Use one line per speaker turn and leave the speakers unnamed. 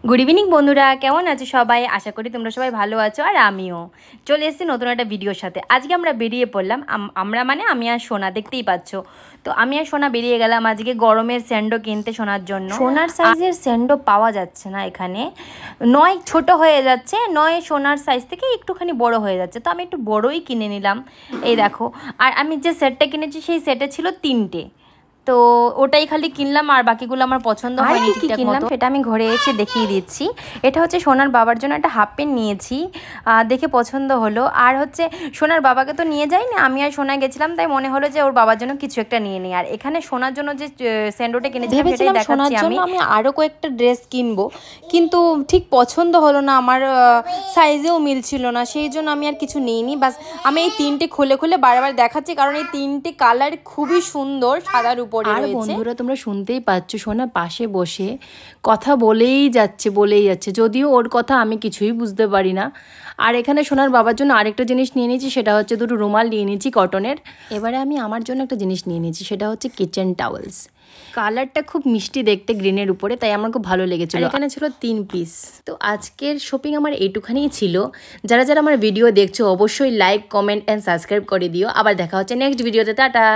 Good evening বন্ধুরা, কেমন আছো সবাই? আশা করি তোমরা সবাই ভালো আছো আর আমিও চলে এসেছি নতুন একটা ভিডিওর সাথে। আজকে আমরা বেরিয়ে পড়লাম, আমি আর সোনা, দেখতেই পাচ্ছ। তো আমি আর সোনা বেরিয়ে গেলাম আজকে গরমের স্যান্ডো কিনতে সোনার জন্য। সোনার সাইজের স্যান্ডো পাওয়া যাচ্ছে না এখানে, নয় ছোট হয়ে যাচ্ছে, নয় সোনার সাইজ থেকে একটুখানি বড় হয়ে যাচ্ছে। তো আমি একটু বড়ই কিনে নিলাম, এই দেখো। আর আমি যে সেটটা কিনেছি সেই সেটে ছিল 3টে, তো ওটাই খালি কিনলাম, আর বাকিগুলো আমার পছন্দ হয়নি। কি কিনলাম সেটা আমি ঘরে এসে দেখিয়ে দিচ্ছি। এটা হচ্ছে সোনার বাবার জন্য একটা হাফ প্যান্ট নিয়েছি, দেখে পছন্দ হলো। আর হচ্ছে সোনার বাবাকে তো নিয়ে যাইনি, আমি আর সোনা গেছিলাম, তাই মনে হলো যে ওর বাবার জন্য কিছু একটা নিয়ে নিই। আর এখানে সোনার জন্য যে স্যান্ডোটা কিনেছি ভেবেছিলাম সোনার জন্য আমি আরও কয়েকটা ড্রেস কিনবো, কিন্তু ঠিক পছন্দ হলো না, আমার সাইজেও মিলছিল না, সেই জন্য আমি আর কিছু নিইনি। বাস আমি এই 3টে খুলে খুলে বারবার দেখাচ্ছি, কারণ এই 3টে কালার খুবই সুন্দর, সাদার উপর। আর বন্ধুরা তোমরা শুনতেই পাচ্ছ, সোনা পাশে বসে কথা বলেই যাচ্ছে, যদিও ওর কথা আমি কিছুই বুঝতে পারি না। আর এখানে সোনার বাবার জন্য আরেকটা জিনিস নিয়ে নিয়েছি, সেটা হচ্ছে দুটো রুমাল নিয়ে নিয়েছি কটনের। এবারে আমি আমার জন্য একটা জিনিস নিয়ে নিয়েছি, সেটা হচ্ছে কিচেন টাওয়েলস। কালারটা খুব মিষ্টি দেখতে গ্রিনের উপরে, তাই আমার খুব ভালো লেগেছিল। এখানে ছিল 3 পিস। তো আজকের শপিং আমার এইটুখানিই ছিল। যারা যারা আমার ভিডিও দেখছো অবশ্যই লাইক, কমেন্ট অ্যান্ড সাবস্ক্রাইব করে দিও। আবার দেখা হচ্ছে নেক্সট ভিডিওতে। টাটা।